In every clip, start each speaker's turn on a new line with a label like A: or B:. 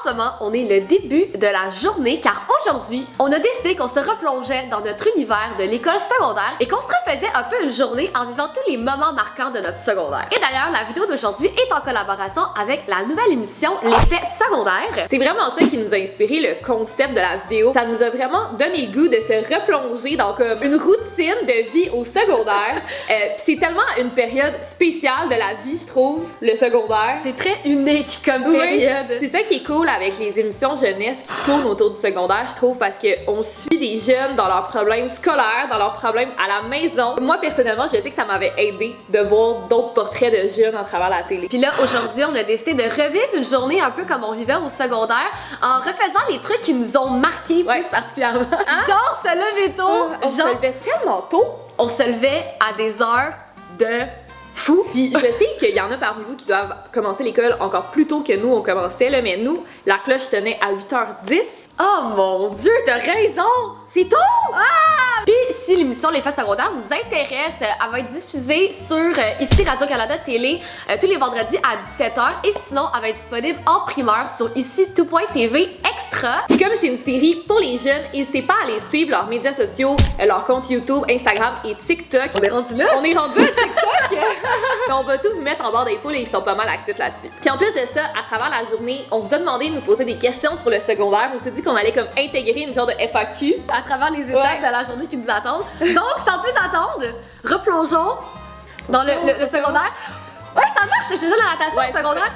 A: ce moment, on est le début de la journée car aujourd'hui, on a décidé qu'on se replongeait dans notre univers de l'école secondaire et qu'on se refaisait un peu une journée en vivant tous les moments marquants de notre secondaire. Et d'ailleurs, la vidéo d'aujourd'hui est en collaboration avec la nouvelle émission L'effet secondaire.
B: C'est vraiment ça qui nous a inspiré le concept de la vidéo. Ça nous a vraiment donné le goût de se replonger dans comme une routine de vie au secondaire. Puis c'est tellement une période spéciale de la vie, je trouve, le secondaire.
A: C'est très unique comme période.
B: C'est ça qui est cool avec les émissions jeunesse qui tournent autour du secondaire, je trouve, parce qu'on suit des jeunes dans leurs problèmes scolaires, dans leurs problèmes à la maison. Moi, personnellement, je sais que ça m'avait aidé de voir d'autres portraits de jeunes à travers la télé.
A: Puis là, aujourd'hui, on a décidé de revivre une journée un peu comme on vivait au secondaire en refaisant les trucs qui nous ont marqués plus particulièrement. Genre se lever tôt.
B: On se levait tellement tôt.
A: On se levait à des heures de fou.
B: Puis je sais qu'il y en a parmi vous qui doivent commencer l'école encore plus tôt que nous on commençait, là, mais nous, la cloche sonnait à 8h10.
A: Oh mon Dieu, t'as raison! C'est tôt! Ah! Puis si l'émission Les Faits secondaires vous intéresse, elle va être diffusée sur ici Radio-Canada Télé tous les vendredis à 17h et sinon elle va être disponible en primeur sur ici tout.tv extra.
B: Puis comme c'est une série pour les jeunes, n'hésitez pas à aller suivre leurs médias sociaux, leurs comptes YouTube, Instagram et TikTok.
A: On est rendu là?
B: On est rendu à TikTok! Puis on va tout vous mettre en barre d'infos, ils sont pas mal actifs là-dessus. Puis en plus de ça, à travers la journée, on vous a demandé de nous poser des questions sur le secondaire. On s'est dit qu'on allait comme intégrer une genre de FAQ
A: à travers les étapes de la journée qui nous attendent. Donc, sans plus attendre, replongeons dans le secondaire. Ouais, ça marche! Je faisais la natation au secondaire.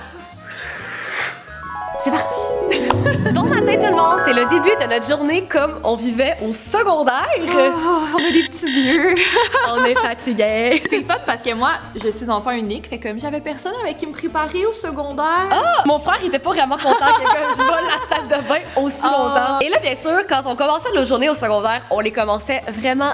A: C'est parti! Bon matin tout le monde, c'est le début de notre journée comme on vivait au secondaire.
B: On a des petits yeux.
A: On est fatigués.
B: C'est le fun parce que moi, je suis enfant unique, fait comme j'avais personne avec qui me préparer au secondaire.
A: Mon frère il était pas vraiment content que je vole la salle de bain aussi longtemps. Et là, bien sûr, quand on commençait nos journées au secondaire, on les commençait vraiment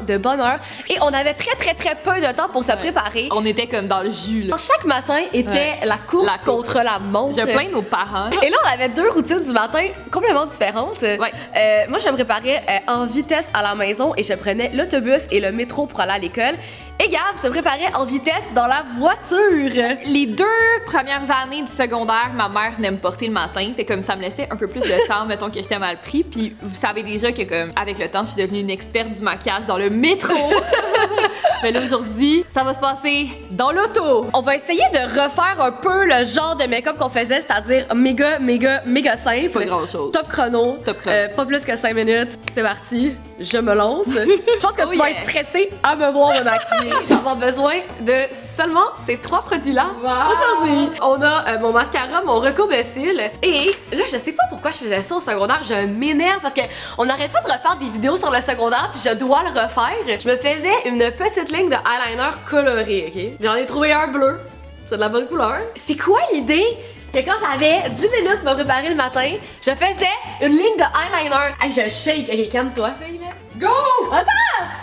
A: de bonne heure. Et on avait très peu de temps pour se préparer.
B: On était comme dans le jus, là.
A: Chaque matin était la course contre la montre.
B: Je plains nos parents.
A: Et là, on avait deux routines du matin complètement différentes. Moi, je me préparais en vitesse à la maison et je prenais l'autobus et le métro pour aller à l'école. Et Gab se préparait en vitesse dans la voiture.
B: Les 2 premières années du secondaire, ma mère venait me porter le matin. Fait comme ça me laissait un peu plus de temps, mettons que j'étais mal pris. Puis vous savez déjà que comme avec le temps, je suis devenue une experte du maquillage dans le métro. Mais là aujourd'hui, ça va se passer dans l'auto.
A: On va essayer de refaire un peu le genre de make-up qu'on faisait, c'est-à-dire méga simple.
B: Pas grand-chose.
A: Top chrono. Pas plus que 5 minutes. C'est parti. Je me lance. Je pense que tu vas être stressée à me voir me maquiller. Je vais avoir besoin de seulement ces 3 produits-là aujourd'hui. On a mon mascara, mon recours cils. Et là, je sais pas pourquoi je faisais ça au secondaire. Je m'énerve parce que on n'arrête pas de refaire des vidéos sur le secondaire puis je dois le refaire. Je me faisais une petite ligne de eyeliner coloré, ok? J'en ai trouvé un bleu. C'est de la bonne couleur. C'est quoi l'idée? Que quand j'avais 10 minutes pour me préparer le matin, je faisais une ligne de eyeliner. Hey, je shake. Ok, calme-toi, fille, là.
B: Go!
A: Attends!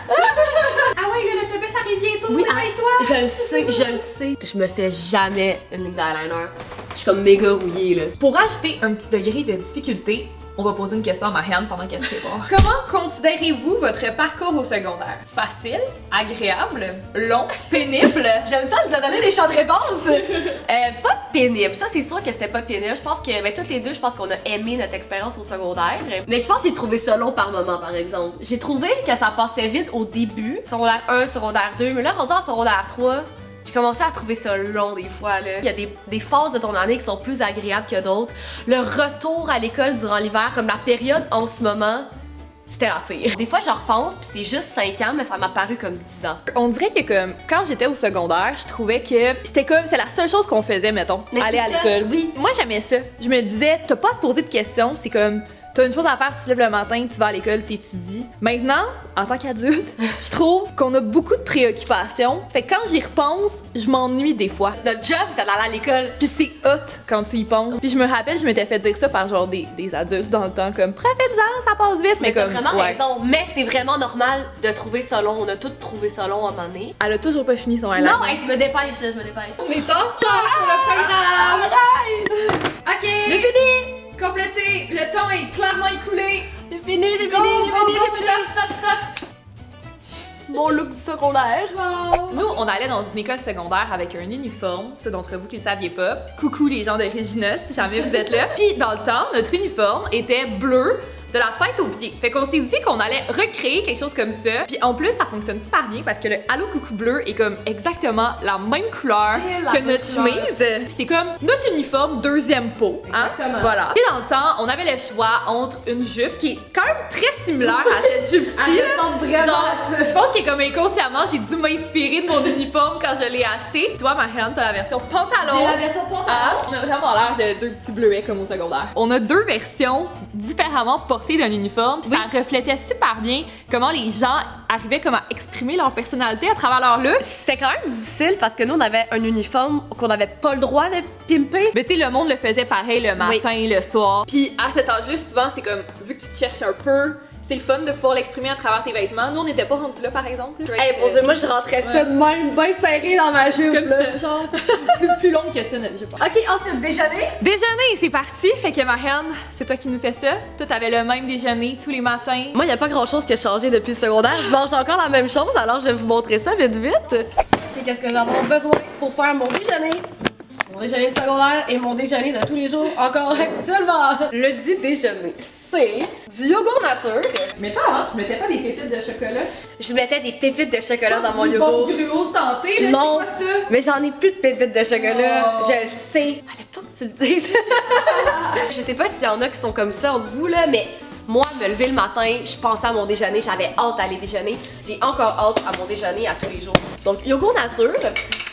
B: Ah ouais, là, l'autobus arrive bientôt, dépêche-toi!
A: Je le sais. Je me fais jamais une ligne d'eyeliner. Je suis comme méga rouillée, là.
B: Pour ajouter un petit degré de difficulté, on va poser une question à Marianne pendant qu'elle se prépare. Comment considérez-vous votre parcours au secondaire? Facile, agréable, long, pénible?
A: J'aime ça, nous a donné des champs de réponse! Pas pénible. Ça, c'est sûr que c'était pas pénible. Je pense que, toutes les deux, je pense qu'on a aimé notre expérience au secondaire. Mais je pense que j'ai trouvé ça long par moment, par exemple. J'ai trouvé que ça passait vite au début. Secondaire 1, secondaire 2. Mais là, rendu en secondaire 3, j'ai commencé à trouver ça long des fois, là. Il y a des phases de ton année qui sont plus agréables que d'autres. Le retour à l'école durant l'hiver, comme la période en ce moment, c'était la pire. Des fois, j'en repense, puis c'est juste 5 ans, mais ça m'a paru comme 10 ans.
B: On dirait que comme quand j'étais au secondaire, je trouvais que c'est la seule chose qu'on faisait, mettons,
A: mais
B: aller à l'école.
A: Oui.
B: Moi, j'aimais ça. Je me disais, t'as pas à te poser de questions, c'est comme t'as une chose à faire, tu te lèves le matin, tu vas à l'école, t'étudies. Maintenant, en tant qu'adulte, je trouve qu'on a beaucoup de préoccupations. Fait que quand j'y repense, je m'ennuie des fois.
A: Notre job, c'est d'aller à l'école.
B: Puis c'est hot quand tu y penses. Puis je me rappelle, je m'étais fait dire ça par genre des adultes dans le temps, comme profite-en, ça passe vite.
A: Mais
B: comme,
A: t'as vraiment raison. Mais c'est vraiment normal de trouver ça long. On a tous trouvé ça long à un moment donné.
B: Elle a toujours pas fini son eyeliner.
A: Non, hey, je me dépêche, là, je me dépêche.
B: On est en retard sur le programme. Ok.
A: J'ai fini.
B: Complété, le temps est clairement écoulé.
A: J'ai fini.
B: Stop.
A: mon look du secondaire.
B: Nous, on allait dans une école secondaire avec un uniforme, ceux d'entre vous qui le saviez pas. Coucou les gens de Regina, si jamais vous êtes là. Puis dans le temps, notre uniforme était bleu de la tête aux pieds. Fait qu'on s'est dit qu'on allait recréer quelque chose comme ça. Puis en plus, ça fonctionne super bien parce que le Allô Coucou bleu est comme exactement la même couleur que notre chemise. Puis c'est comme notre uniforme deuxième peau. Hein?
A: Exactement.
B: Voilà. Puis dans le temps, on avait le choix entre une jupe qui est quand même très similaire à cette jupe-ci.
A: Elle ressemble vraiment à ça.
B: Je pense que comme inconsciemment, j'ai dû m'inspirer de mon uniforme quand je l'ai acheté. Toi, Marianne, t'as la version pantalon.
A: J'ai la version pantalon.
B: Ah, on a vraiment l'air de deux petits bleuets comme au secondaire. On a deux versions différemment portées d'un uniforme. Puis ça reflétait super bien comment les gens arrivaient comme à exprimer leur personnalité à travers leur look.
A: C'était quand même difficile parce que nous, on avait un uniforme qu'on n'avait pas le droit de pimper.
B: Mais tu sais, le monde le faisait pareil le matin, le soir. Puis à cet âge-là, souvent, c'est comme, vu que tu te cherches un peu, c'est le fun de pouvoir l'exprimer à travers tes vêtements. Nous, on n'était pas rendus là, par exemple.
A: Hey, mon Dieu, moi, je rentrais ça de même, bien serré dans ma jupe.
B: Comme
A: là.
B: ça, genre, plus longue que ça, notre jupe.
A: Ok, ensuite, déjeuner.
B: Déjeuner, c'est parti. Fait que Marianne, c'est toi qui nous fais ça. Toi, t'avais le même déjeuner tous les matins.
A: Moi, il n'y a pas grand-chose qui a changé depuis le secondaire. Je mange encore la même chose, alors je vais vous montrer ça vite. C'est qu'est-ce que j'avais besoin pour faire mon déjeuner. Mon déjeuner de secondaire et mon déjeuner de tous les jours encore actuellement. Le dit déjeuner, c'est du yogourt nature.
B: Mais toi, avant, tu mettais pas des pépites de chocolat?
A: Je mettais des pépites de chocolat dans mon
B: Du
A: yogourt.
B: bon gruau santé, là,
A: Non,
B: c'est quoi ça?
A: mais j'en ai plus de pépites de chocolat.
B: Oh.
A: Je le sais. Fallait pas que tu le dises. Je sais pas s'il y en a qui sont comme ça entre vous, là, mais moi, me lever le matin, je pensais à mon déjeuner, j'avais hâte d'aller déjeuner. J'ai encore hâte à mon déjeuner à tous les jours. Donc, yogourt nature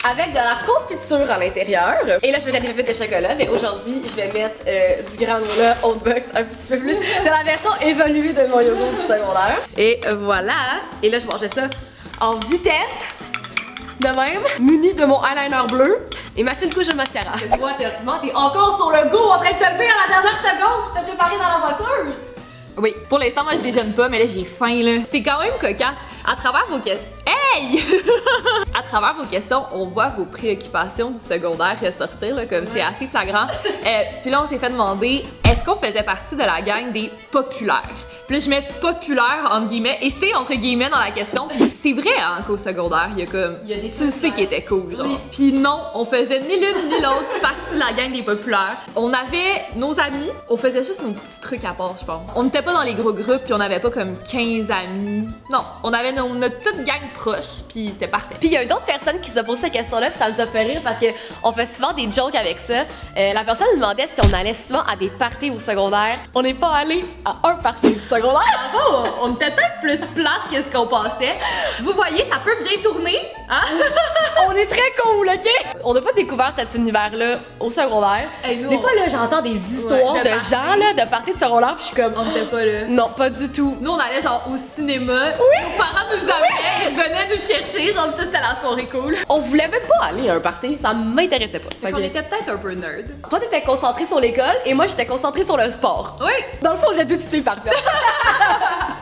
A: avec de la confiture à l'intérieur. Et là, je mettais des pépites de chocolat, mais aujourd'hui, je vais mettre du granola Old Bucks un petit peu plus. C'est la version évoluée de mon yogourt du secondaire. Et voilà. Et là, je mangeais ça en vitesse. De même, muni de mon eyeliner bleu et ma fine couche de mascara. Parce que toi, théoriquement, t'es encore sur le go en train de te lever à la dernière seconde pour te préparer dans la voiture.
B: Oui, pour l'instant, moi, je déjeune pas, mais là, j'ai faim, là. C'est quand même cocasse. À travers vos questions... Hey! À travers vos questions, on voit vos préoccupations du secondaire ressortir, là, comme c'est assez flagrant. Puis là, on s'est fait demander, est-ce qu'on faisait partie de la gang des populaires? Puis là, je mets populaire entre guillemets, et c'est entre guillemets dans la question. Puis c'est vrai hein, qu'au secondaire, il y a comme. Il y a des tu sais qui était cool, genre. Oui. Puis non, on faisait ni l'une ni l'autre partie de la gang des populaires. On avait nos amis, on faisait juste nos petits trucs à part, je pense. On n'était pas dans les gros groupes, puis on n'avait pas comme 15 amis. Non, on avait notre petite gang proche, puis c'était parfait. Puis il y a une autre personne qui se posait cette question-là, puis ça nous a fait rire parce qu'on fait souvent des jokes avec ça. La personne nous demandait si on allait souvent à des parties au secondaire. On n'est pas allé à un party du secondaire. Oh, on était peut-être plus plate que ce qu'on pensait. Vous voyez, ça peut bien tourner, hein?
A: On est très cool, ok? On n'a pas découvert cet univers-là au secondaire.
B: Hey, nous,
A: des fois, là, j'entends des histoires de gens, là, de parties de secondaire, puis je suis comme...
B: On n'était pas là.
A: Non, pas du tout.
B: Nous, on allait genre au cinéma. Oui! Nos parents nous amenaient, ils venaient nous chercher, genre ça, c'était la soirée cool.
A: On voulait même pas aller à un party, ça m'intéressait pas.
B: Fait qu'on était peut-être un peu nerd.
A: Toi, t'étais concentrée sur l'école, et moi, j'étais concentrée sur le sport.
B: Oui!
A: Dans le fond, on est deux petites filles parfaites.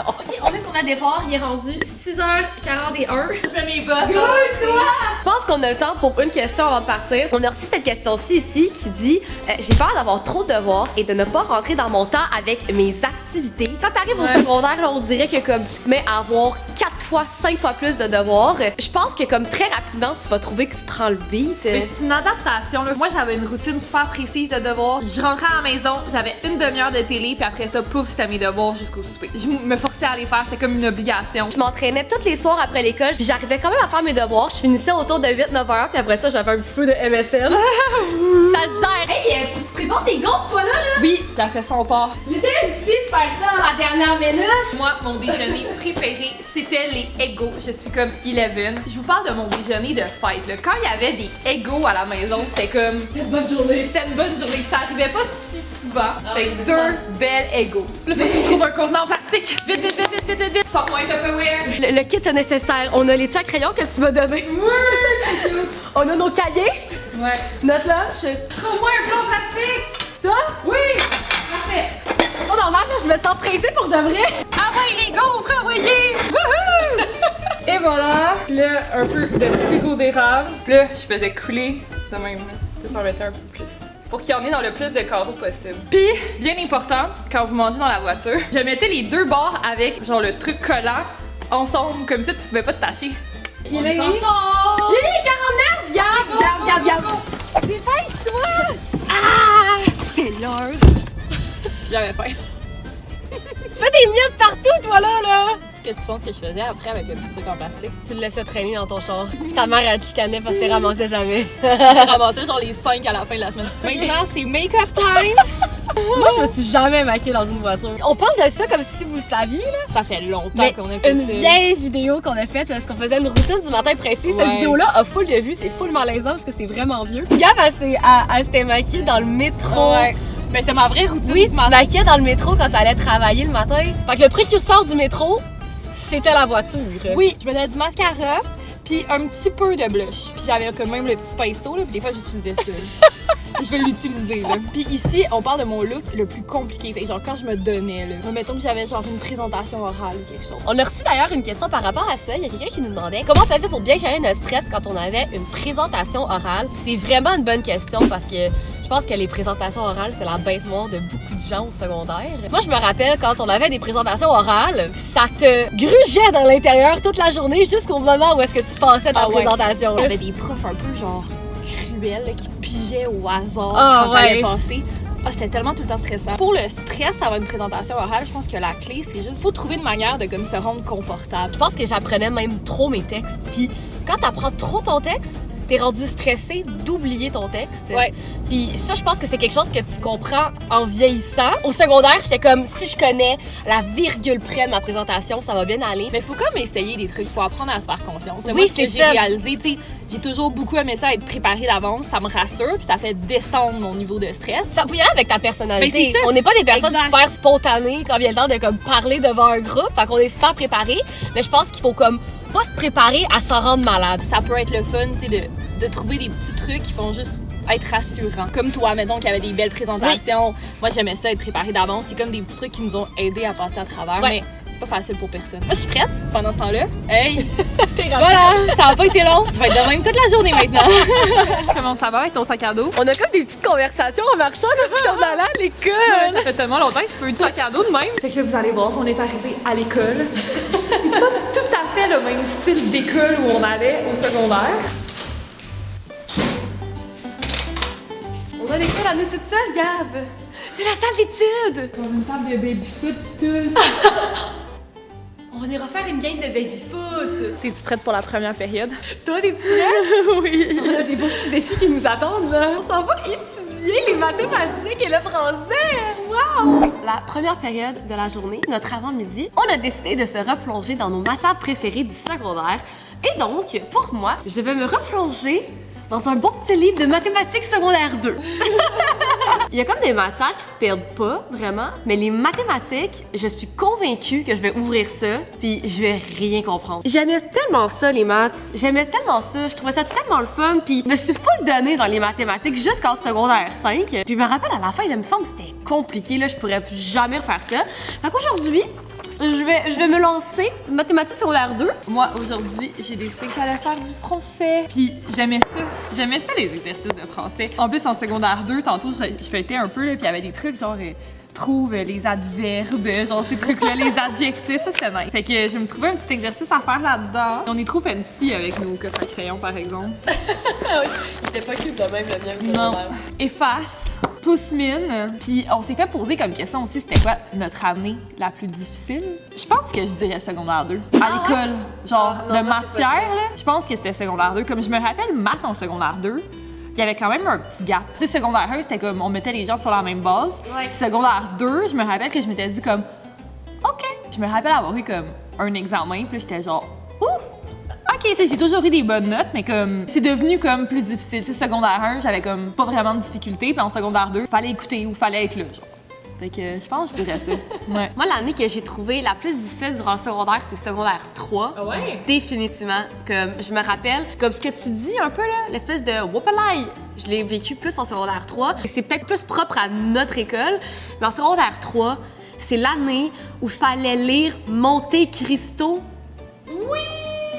C: Ok, on est sur le départ, il est rendu 6h41.
B: Je mets mes bottes.
C: Toi!
A: Je pense qu'on a le temps pour une question avant de partir. On a reçu cette question-ci ici qui dit j'ai peur d'avoir trop de devoirs et de ne pas rentrer dans mon temps avec mes activités. Quand t'arrives au secondaire, là, on dirait que comme tu te mets à avoir 4 fois, 5 fois plus de devoirs. Je pense que comme très rapidement, tu vas trouver que tu prends le beat.
B: Mais c'est une adaptation. Là. Moi, j'avais une routine super précise de devoirs. Je rentrais à la maison, j'avais une demi-heure de télé, puis après ça, pouf, c'était mes devoirs jusqu'au souper. Je me forçais à les faire, c'était comme une obligation.
A: Je m'entraînais tous les soirs après l'école, puis j'arrivais quand même à faire mes devoirs. Je finissais autour de 8-9 heures, puis après ça, j'avais un petit peu de MSN. Ça gère!
C: Hey, tu prépares tes gaufres, toi, là?
B: Oui, j'ai fait son part.
C: J'étais réussi de faire ça à la dernière minute.
B: Moi, mon déjeuner préféré, c'était les Eggo. Je suis comme 11. Je vous parle de mon déjeuner de fête. Là. Quand il y avait des Eggo à la maison, c'était comme...
C: C'était une bonne journée.
B: C'était une bonne journée. Ça arrivait pas si souvent. Fait que
C: souvent.
B: 2 belles Eggo. Là, faut que tu trouves un contenant en plastique. Vite, vite, vite, vite, vite, vite, vite. Sors-moi un Tupperware.
A: Le kit est nécessaire. On a les tchats crayons que tu m'as donné.
C: Oui, très cute.
A: On a nos cahiers,
B: Ouais.
A: notre lunch.
C: Trouve-moi un plan plastique.
A: Ça?
C: Oui, parfait.
A: C'est pas normal, là, je me sens pressée pour de vrai.
B: Ah ouais, les gaufres envoyées! Wouhou! Et voilà, là, un peu de sirop d'érable. Puis là, je faisais couler de même, là. Juste en mettre un peu plus. Pour qu'il y en ait dans le plus de carreaux possible. Puis, bien important, quand vous mangez dans la voiture, je mettais les deux bords avec, genre, le truc collant ensemble, comme ça tu pouvais pas te tâcher.
A: Il est 49! Garde! Dépêche-toi! Ah! C'est l'heure!
B: J'avais faim.
A: Tu fais des miettes partout, toi, là!
B: Qu'est-ce que tu penses que je faisais après avec le petit truc en plastique?
A: Tu le laissais traîner dans ton char. Puis ta mère, elle chicanait parce qu'elle ramassait jamais.
B: J'ai ramassé genre les 5 à la fin de la semaine. Maintenant, c'est make-up time!
A: Moi, je me suis jamais maquillée dans une voiture. On parle de ça comme si vous le saviez, là.
B: Ça fait longtemps
A: Mais
B: qu'on a fait
A: une
B: ça.
A: vieille vidéo qu'on a faite parce qu'on faisait une routine du matin précis. Cette
B: Ouais.
A: vidéo-là a full de vues, c'est full malaisant parce que c'est vraiment vieux. Gab, elle s'était maquillée dans le métro.
B: Ouais. Ben, c'est ma vraie routine
A: Oui,
B: du
A: tu te
B: matin.
A: maquillais dans le métro quand t'allais travailler le matin. Fait que le précurseur du métro, c'était la voiture.
B: Oui, je mettais du mascara, puis un petit peu de blush. Puis j'avais quand même le petit pinceau, là, puis des fois j'utilisais ça. Je vais l'utiliser, là. Puis ici, on parle de mon look le plus compliqué. Fait que genre quand je me donnais, là. Mettons que j'avais genre une présentation orale ou quelque chose.
A: On a reçu d'ailleurs une question par rapport à ça. Il y a quelqu'un qui nous demandait comment on faisait pour bien gérer notre stress quand on avait une présentation orale. Puis c'est vraiment une bonne question parce que je pense que les présentations orales, c'est la bête noire de beaucoup de gens au secondaire. Moi, je me rappelle quand on avait des présentations orales, ça te grugeait dans l'intérieur toute la journée jusqu'au moment où est-ce que tu passais ta présentation.
B: Il y avait des profs un peu genre cruels là, qui pigeaient au hasard
A: Ah,
B: quand t'allais
A: ouais.
B: passer. Ah, c'était tellement tout le temps stressant. Pour le stress avant une présentation orale, je pense que la clé, c'est juste faut trouver une manière de comme se rendre confortable.
A: Je pense que j'apprenais même trop mes textes. Puis quand t'apprends trop ton texte, t'es rendu stressé d'oublier ton texte.
B: Ouais.
A: Puis ça, je pense que c'est quelque chose que tu comprends en vieillissant. Au secondaire, j'étais comme, si je connais la virgule près de ma présentation, ça va bien aller.
B: Mais faut comme essayer des trucs, faut apprendre à se faire confiance.
A: Oui,
B: Moi, ce que
A: c'est
B: j'ai
A: ça.
B: réalisé, tu sais, j'ai toujours beaucoup aimé ça, être préparée d'avance, ça me rassure, puis ça fait descendre mon niveau de stress.
A: Ça peut y aller avec ta personnalité.
B: Mais c'est ça.
A: On n'est pas des personnes
B: Exact.
A: super spontanées quand vient le temps de comme parler devant un groupe. Fait qu'on est super préparés. Mais je pense qu'il faut comme pas se préparer à s'en rendre malade.
B: Ça peut être le fun, tu sais, de trouver des petits trucs qui font juste être rassurants. Comme toi, mettons, qui avait des belles présentations. Moi, j'aimais ça, être préparée d'avance. C'est comme des petits trucs qui nous ont aidés à passer à travers.
A: Ouais.
B: Mais c'est pas facile pour personne. Moi, je suis prête pendant ce temps-là. Hey!
A: T'es
B: Voilà! Ça a pas été long. Je vais être de même toute la journée maintenant. Comment ça va avec ton sac à dos?
A: On a comme des petites conversations en marchant depuis qu'on allait à l'école.
B: Ça fait tellement longtemps que je peux eu du sac à dos de même. Fait que là, vous allez voir, on est arrivé à l'école. C'est pas tout à fait le même style d'école où on allait au secondaire.
A: On a l'école à nous toute seule, Gab. C'est la salle d'études.
B: Sur une table de baby-foot pis tout.
A: On ira faire une game de baby-foot.
B: T'es-tu prête pour la première période?
A: Toi, t'es-tu prête?
B: Oui.
A: On a des beaux petits défis qui nous attendent, là. On s'en va étudier les mathématiques et le français. Wow! La première période de la journée, notre avant-midi, on a décidé de se replonger dans nos matières préférées du secondaire. Et donc, pour moi, je vais me replonger dans un bon petit livre de mathématiques secondaire 2. Il y a comme des matières qui se perdent pas, vraiment, mais les mathématiques, je suis convaincue que je vais ouvrir ça, puis je vais rien comprendre. J'aimais tellement ça, les maths. J'aimais tellement ça, je trouvais ça tellement le fun, puis je me suis full donnée dans les mathématiques jusqu'en secondaire 5. Puis je me rappelle, à la fin, il me semble que c'était compliqué, là, je pourrais plus jamais refaire ça. Fait qu'aujourd'hui, je vais me lancer mathématiques secondaire 2.
B: Moi, aujourd'hui, j'ai décidé que j'allais faire du français. Puis j'aimais ça. J'aimais ça, les exercices de français. En plus, en secondaire 2, tantôt, je feuilletais un peu, là, puis il y avait des trucs genre... trouve les adverbes, genre ces trucs-là, les adjectifs, ça c'était nice. Fait que je vais me trouver un petit exercice à faire là-dedans. On est trop fancy avec nos coffres à crayon, par exemple.
A: Il était pas cute de même, le mien, au
B: Non.
A: secondaire.
B: Efface, pouce mine. Puis on s'est fait poser comme question aussi, c'était quoi notre année la plus difficile? Je pense que je dirais secondaire 2. À l'école, genre
A: Ah, non,
B: de
A: moi, c'est
B: matière,
A: possible.
B: là, je pense que c'était secondaire 2. Comme je me rappelle, maths en secondaire 2, il y avait quand même un petit gap. Tu sais, secondaire 1, c'était comme on mettait les gens sur la même base.
A: Ouais.
B: Puis secondaire 2, je me rappelle que je m'étais dit comme OK. Je me rappelle avoir eu comme un examen, puis là, j'étais genre ouf. OK, tu sais, j'ai toujours eu des bonnes notes, mais comme c'est devenu comme plus difficile. Tu sais, secondaire 1, j'avais comme pas vraiment de difficulté, puis en secondaire 2, fallait écouter ou fallait être là, genre. Fait que je pense que je dirais ça. Ouais.
A: Moi, l'année que j'ai trouvée la plus difficile durant le secondaire, c'est secondaire 3.
B: Ah ouais?
A: Définitivement. Comme je me rappelle, comme ce que tu dis un peu là, l'espèce de whoopalai. Je l'ai vécu plus en secondaire 3. Et c'est peut-être plus propre à notre école, mais en secondaire 3, c'est l'année où il fallait lire Monte Cristo. Oui!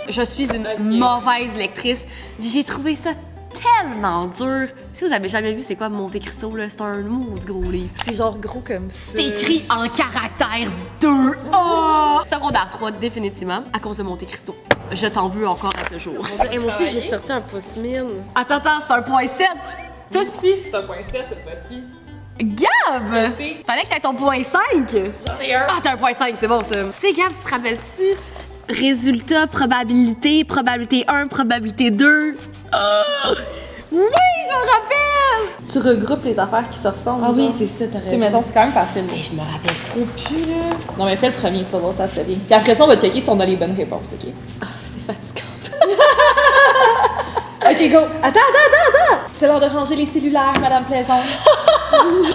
A: Je suis une mauvaise lectrice. J'ai trouvé ça tellement dur. Si vous avez jamais vu c'est quoi Monte Cristo, là, c'est un maudit gros livre.
B: C'est genre gros comme ça.
A: C'est écrit en caractère 2. Oh! Secondaire 3, définitivement, à cause de Monte Cristo. Je t'en veux encore à ce jour.
C: Et moi aussi, j'ai sorti un pouce-mine.
A: Attends, c'est un point 7. Toi aussi.
B: C'est un point 7 cette fois-ci.
A: Gab!
B: sais.
A: Fallait que t'aies ton point 5.
B: J'en ai un.
A: Ah, t'as un point 5, c'est bon ça. Tu sais, Gab, tu te rappelles-tu? Résultat, probabilité, probabilité 1, probabilité 2. Oh! Oui, je me rappelle!
B: Tu regroupes les affaires qui se ressemblent.
A: Ah oui,
B: genre.
A: c'est ça, t'as
B: Tu sais,
A: raison.
B: mettons, c'est quand même facile.
A: Mais je me rappelle trop plus, là.
B: Non, mais fais le premier, tu vas voir, ça se fait bien. Puis après ça, on va checker si on a les bonnes réponses, ok?
A: Ah, c'est fatigant.
B: Ok, go! Attends! C'est l'heure de ranger les cellulaires, Madame Plaisante.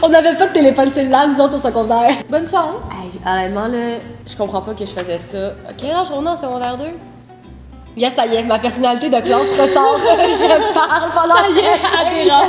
A: On n'avait pas de téléphone cellulaire, nous autres, au secondaire.
B: Bonne chance!
A: Hey, honnêtement, là, je comprends pas que je faisais ça. Quel âge on a en secondaire 2? Yes, ça y est, ma personnalité de classe ressort. Je parle pendant adhérent.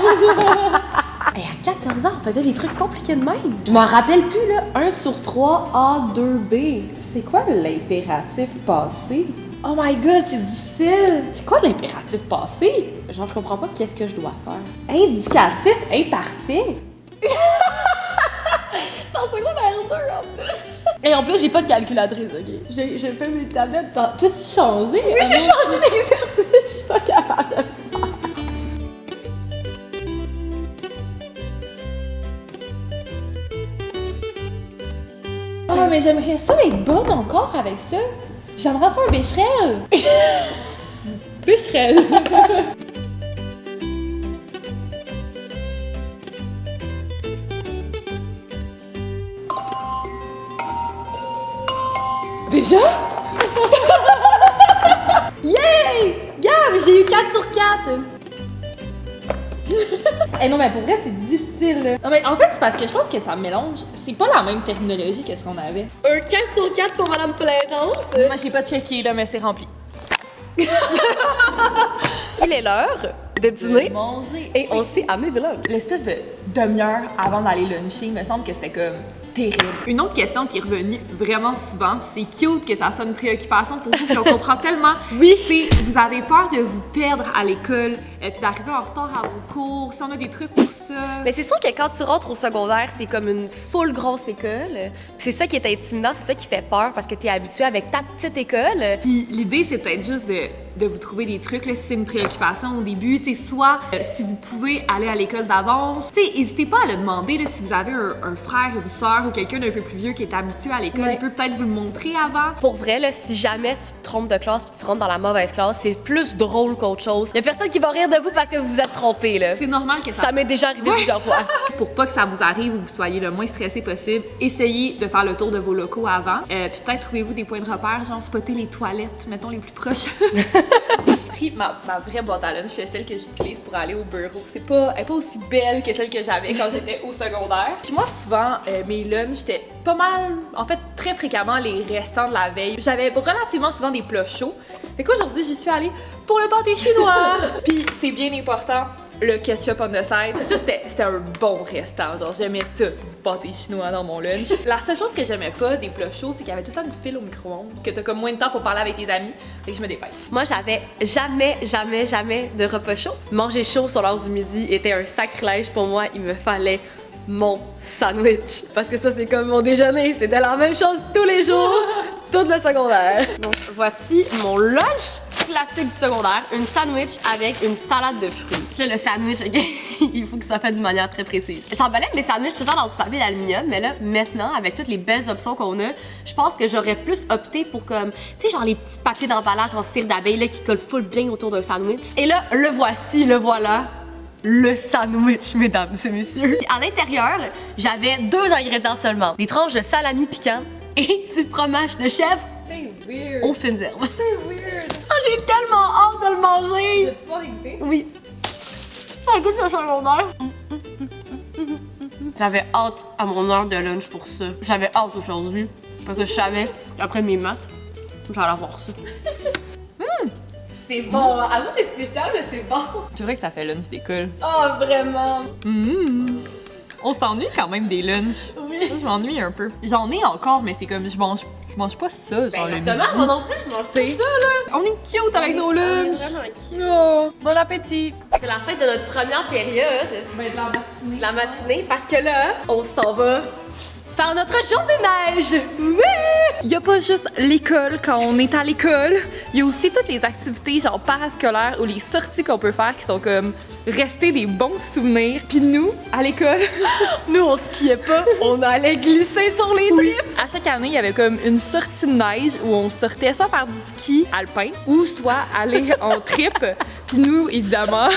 A: Hey, à 14 ans, on faisait des trucs compliqués de même. Je m'en rappelle plus, là. 1 sur 3, A, 2B.
B: C'est quoi l'impératif passé? Oh my god, c'est difficile! C'est quoi l'impératif passé?
A: Genre, je comprends pas qu'est-ce que je dois faire.
B: Indicatif imparfait!
A: C'est en secondaire 2, en plus. Et en plus, j'ai pas de calculatrice, OK? J'ai fait mes tablettes par...
B: T'as-tu changé?
A: Oui, j'ai changé d'exercice. Je suis pas capable de le faire.
B: Oh, mais j'aimerais ça être bonne encore avec ça! J'aimerais faire un bécherel! Bécherel! Déjà?
A: Yay! Gab, j'ai eu 4 sur 4.
B: Eh non, mais pour vrai, c'est difficile, là. Non, mais en fait, c'est parce que je pense que ça mélange. C'est pas la même terminologie que ce qu'on avait.
C: Un 4 sur 4 pour Madame Plaisance.
B: Moi, j'ai pas checké, là, mais c'est rempli.
A: Il est l'heure de dîner
B: Manger.
A: et on s'est amené de lunch.
B: L'espèce de demi-heure avant d'aller luncher, il me semble que c'était comme terrible. Une autre question qui est revenue vraiment souvent, puis c'est cute que ça soit une préoccupation pour vous, puis on comprend tellement.
A: Oui.
B: C'est vous avez peur de vous perdre à l'école, puis d'arriver en retard à vos cours, si on a des trucs pour ça.
A: Mais c'est sûr que quand tu rentres au secondaire, c'est comme une full grosse école. Puis c'est ça qui est intimidant, c'est ça qui fait peur parce que t'es habitué avec ta petite école.
B: Puis l'idée, c'est peut-être juste de vous trouver des trucs, là, si c'est une préoccupation au début, tu sais, soit si vous pouvez aller à l'école d'avance, tu sais, n'hésitez pas à le demander, là, si vous avez un frère, une soeur ou quelqu'un d'un peu plus vieux qui est habitué à l'école,
A: Ouais.
B: il peut peut-être vous le montrer avant.
A: Pour vrai, là, si jamais tu te trompes de classe puis tu rentres dans la mauvaise classe, c'est plus drôle qu'autre chose. Y a personne qui va rire de vous parce que vous vous êtes trompé, là.
B: C'est normal que
A: Ça m'est déjà arrivé plusieurs fois.
B: Pour pas que ça vous arrive ou vous soyez le moins stressé possible, essayez de faire le tour de vos locaux avant. Puis peut-être trouvez-vous des points de repère, genre spotter les toilettes, mettons les plus proches. J'ai pris ma vraie boîte à lunch, celle que j'utilise pour aller au bureau. Elle est pas aussi belle que celle que j'avais quand j'étais au secondaire. Puis moi, souvent, mes lunchs, j'étais pas mal, en fait, très fréquemment les restants de la veille. J'avais relativement souvent des plats chauds. Fait qu'aujourd'hui, j'y suis allée pour le pâté chinois. Puis c'est bien important, le ketchup on the side. Ça, c'était un bon restant. Genre, j'aimais ça, du pâté chinois dans mon lunch. La seule chose que j'aimais pas des plats chauds, c'est qu'il y avait tout le temps une file au micro-ondes. Que t'as comme moins de temps pour parler avec tes amis. Fait que je me dépêche.
A: Moi, j'avais jamais de repas chaud. Manger chaud sur l'heure du midi était un sacrilège pour moi. Il me fallait mon sandwich. Parce que ça, c'est comme mon déjeuner. C'était la même chose tous les jours, tout le secondaire. Donc, voici mon lunch classique du secondaire. Une sandwich avec une salade de fruits. Puis là, le sandwich, OK, il faut que ça soit fait d'une manière très précise. J'emballais mes sandwichs tout le temps dans du papier d'aluminium, mais là, maintenant, avec toutes les belles options qu'on a, je pense que j'aurais plus opté pour comme, tu sais, genre les petits papiers d'emballage en cire d'abeille là, qui collent full bien autour d'un sandwich. Et là, le voici, le voilà. Le sandwich, mesdames et messieurs. Puis à l'intérieur, j'avais 2 ingrédients seulement. Des tranches de salami piquant et du fromage de chèvre
C: C'est weird.
A: aux fines herbes.
C: C'est weird.
A: Oh, j'ai tellement hâte de le manger!
C: Vas-tu pouvoir y goûter?
A: Oui. Ça goûte le secondaire. J'avais hâte à mon heure de lunch pour ça. J'avais hâte aujourd'hui parce que je savais qu'après mes maths, j'allais avoir ça.
C: C'est bon. Avoue, c'est spécial, mais c'est bon.
B: C'est vrai que ça fait lunch d'école.
C: Oh, vraiment.
B: On s'ennuie quand même des lunchs.
C: Oui.
B: Ça, je m'ennuie un peu. J'en ai encore, mais c'est comme je mange mange pas ça, genre le
C: Exactement,
B: midi.
C: moi non plus, je mange pas
B: T'sais.
C: ça, là.
B: On est cute avec nos lunchs.
C: Vraiment cute.
B: Oh, bon appétit.
C: C'est la fin de notre première période,
B: Ben de la matinée.
C: la matinée, parce que là, on s'en va faire notre journée neige. Oui!
B: Il y a pas juste l'école quand on est à l'école, il y a aussi toutes les activités genre parascolaires ou les sorties qu'on peut faire qui sont comme rester des bons souvenirs. Puis nous, à l'école,
A: Nous, on skiait pas, on allait glisser sur les tripes.
B: à chaque année, il y avait comme une sortie de neige où on sortait soit par du ski alpin ou soit aller en trip. Puis nous, évidemment,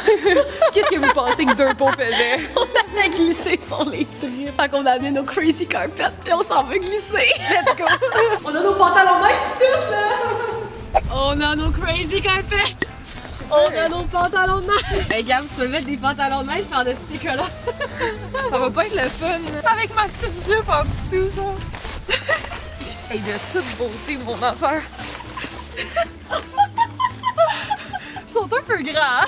B: qu'est-ce que vous pensez que deux pots faisaient?
A: On allait glisser sur les tripes. Fait qu'on a mis nos crazy carpets, puis on s'en va glisser.
B: Let's go!
A: On a nos pantalons neige pis tout, là. On a nos crazy carpets. On a nos pantalons de neige. Hey, Gab, tu veux mettre des pantalons de neige faire de cette école-là?
B: Ça va pas être le fun, là. Avec ma petite jupe en dessous, genre. Hey, de toute beauté, mon affaire. Ils sont un peu grands.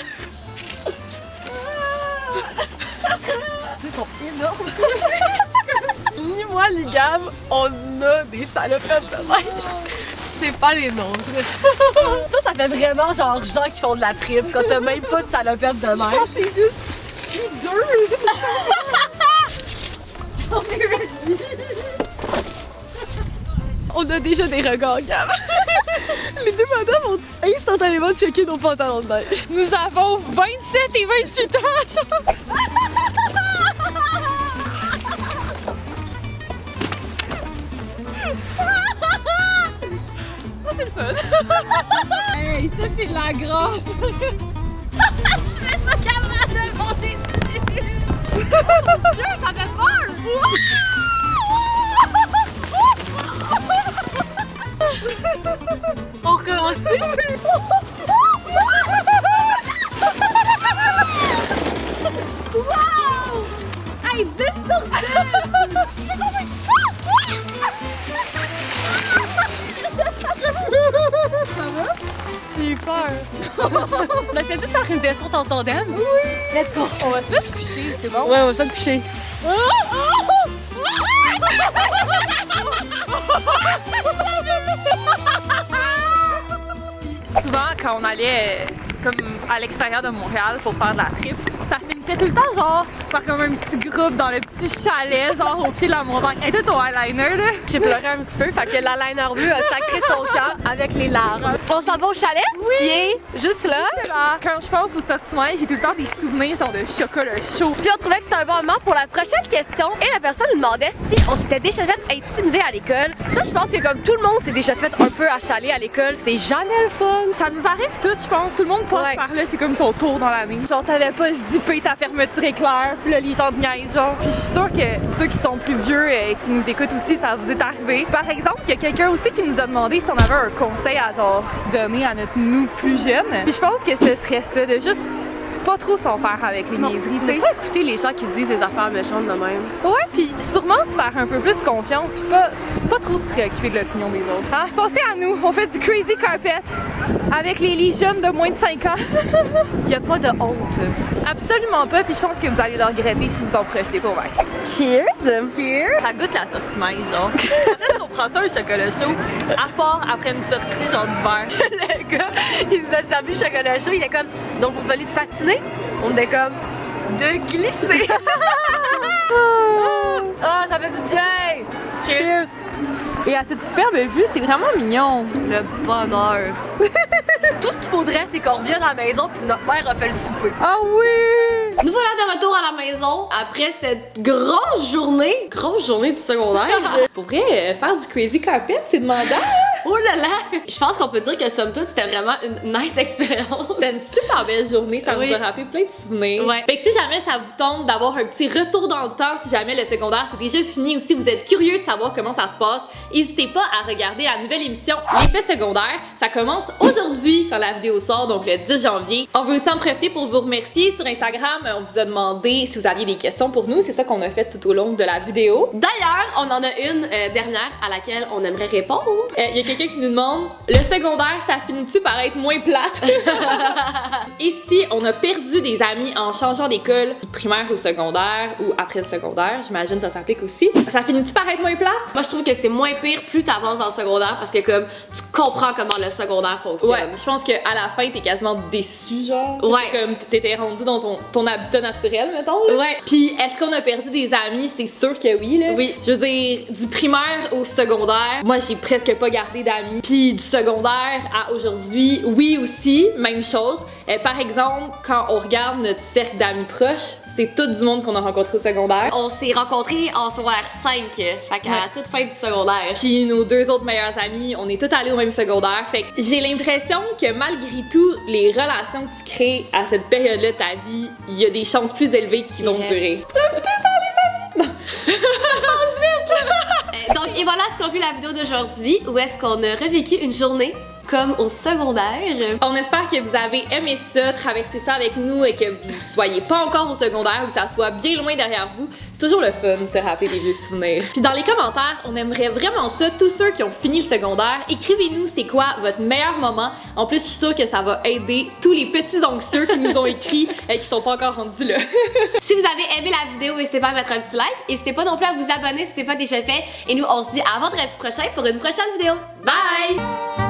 A: Ils sont énormes. Ni moi, ni Gab, on a des salopettes de neige. C'est pas les nôtres. Ça fait vraiment genre gens qui font de la trip quand t'as même pas de salopette de neige.
B: C'est juste hideux.
C: On est ready.
A: On a déjà des regards, Gab. Les deux madames ont instantanément checké nos pantalons de neige.
B: Nous avons 27 et 28 ans, genre. Ça, c'est le fun.
C: Hey, ça c'est de la grosse.
B: Ma caméra de monter dessus. Dieu, ça fait peur.
A: On recommence.
C: Wow! Hey, 10 sur 10! Ça va?
A: J'ai eu peur. On essaie de faire une descente en tandem? Oui! Let's go!
B: On va se mettre coucher, c'est bon?
A: Ouais, on va se coucher.
B: Souvent, quand on allait comme à l'extérieur de Montréal pour faire de la trip, ça finissait tout le temps genre par comme un petit groupe dans le petit chalet, genre au pied de la montagne. Et toi, ton eyeliner, là?
A: J'ai pleuré un petit peu, fait que la liner bleu a sacré son camp avec les larmes. On s'en va au chalet? Oui! Qui est juste là.
B: Quand je pense aux sorties neige, j'ai tout le temps des souvenirs genre de chocolat chaud.
A: Puis on trouvait que c'était un bon moment pour la prochaine question. Et la personne nous demandait si on s'était déjà fait intimider à l'école. Ça, je pense que comme tout le monde s'est déjà fait un peu achaler à l'école, c'est jamais le fun.
B: Ça nous arrive tout, je pense. Tout le monde passe
A: Ouais.
B: par là, c'est comme ton tour dans l'année. Genre, t'avais pas zippé ta fermeture éclair, puis là, les gens te niaisent, genre. Puis je suis sûre que ceux qui sont plus vieux et qui nous écoutent aussi, ça vous est arrivé. Par exemple, il y a quelqu'un aussi qui nous a demandé si on avait un conseil à genre donner à notre nous plus jeune. Puis je pense que ce serait ça, de juste pas trop s'en faire avec les niaiseries, tu sais.
A: Pas écouter les gens qui disent des affaires méchantes de même.
B: Ouais, puis sûrement se faire un peu plus confiance, puis pas trop se préoccuper de l'opinion des autres. Ah, pensez à nous, on fait du crazy carpet avec les jeunes de moins de 5 ans.
A: Il y a pas de honte.
B: Absolument pas, puis je pense que vous allez le regretter si vous en profitez pas au max.
A: Cheers!
B: Cheers! Ça goûte la sortie neige, genre. Peut-être qu'on prend ça un chocolat chaud, à part après une sortie genre d'hiver.
A: Le gars, il nous a servi le chocolat chaud, il était comme, donc vous voulez de patiner? On était comme, de glisser. Ah, ça fait du bien!
B: Cheers! Et à cette superbe vue, c'est vraiment mignon.
A: Le bonheur. Tout ce qu'il faudrait, c'est qu'on revienne à la maison puis notre mère a fait le souper.
B: Ah oui!
C: Nous voilà de retour à la maison après cette grosse journée du secondaire.
B: Pour vrai, faire du crazy carpet, c'est demandant.
C: Oh là là! Je pense qu'on peut dire que somme toute, c'était vraiment une nice expérience.
B: C'était une super belle journée, ça
C: Oui.
B: nous a rappelé plein de souvenirs.
C: Ouais.
B: Fait que si jamais ça vous tente d'avoir un petit retour dans le temps, si jamais le secondaire c'est déjà fini ou si vous êtes curieux de savoir comment ça se passe, n'hésitez pas à regarder la nouvelle émission Les Faits secondaires. Ça commence aujourd'hui quand la vidéo sort, donc le 10 janvier. On veut aussi en profiter pour vous remercier. Sur Instagram, on vous a demandé si vous aviez des questions pour nous. C'est ça qu'on a fait tout au long de la vidéo.
C: D'ailleurs, on en a une dernière à laquelle on aimerait répondre.
B: Il y a quelqu'un qui nous demande le secondaire, ça finit-tu par être moins plate? Et si on a perdu des amis en changeant d'école, du primaire au secondaire ou après le secondaire, j'imagine que ça s'applique aussi, ça finit-tu par être moins plate?
A: Moi, je trouve que c'est moins pire plus t'avances dans le secondaire parce que comme tu comprends comment le secondaire fonctionne.
B: Ouais, je pense qu'à la fin, t'es quasiment déçu, genre.
A: Ouais.
B: Comme t'étais rendu dans ton habitat naturel, mettons. Là.
A: Ouais.
B: Puis est-ce qu'on a perdu des amis? C'est sûr que oui, là.
A: Oui.
B: Je veux dire, du primaire au secondaire, moi, j'ai presque pas gardé d'amis. Puis du secondaire à aujourd'hui, oui aussi, même chose. Par exemple, quand on regarde notre cercle d'amis proches, c'est tout du monde qu'on a rencontré au secondaire.
A: On s'est rencontrés en secondaire 5, fait qu'à la toute fin du secondaire.
B: Puis nos 2 autres meilleurs amis, on est tous allés au même secondaire. Fait que j'ai l'impression que malgré tout, les relations que tu crées à cette période-là de ta vie, il y a des chances plus élevées qui vont durer.
A: Donc, et voilà ce qu'on vu la vidéo d'aujourd'hui, où est-ce qu'on a revécu une journée comme au secondaire.
B: On espère que vous avez aimé ça, traverser ça avec nous et que vous soyez pas encore au secondaire ou que ça soit bien loin derrière vous. C'est toujours le fun de se rappeler des vieux souvenirs. Puis dans les commentaires, on aimerait vraiment ça, tous ceux qui ont fini le secondaire, écrivez-nous c'est quoi votre meilleur moment. En plus, je suis sûre que ça va aider tous les petits anxieux qui nous ont écrit et qui sont pas encore rendus là.
A: Si vous avez aimé la vidéo, n'hésitez pas à mettre un petit like. N'hésitez pas non plus à vous abonner si ce n'est pas déjà fait. Et nous, on se dit à vendredi prochain pour une prochaine vidéo. Bye!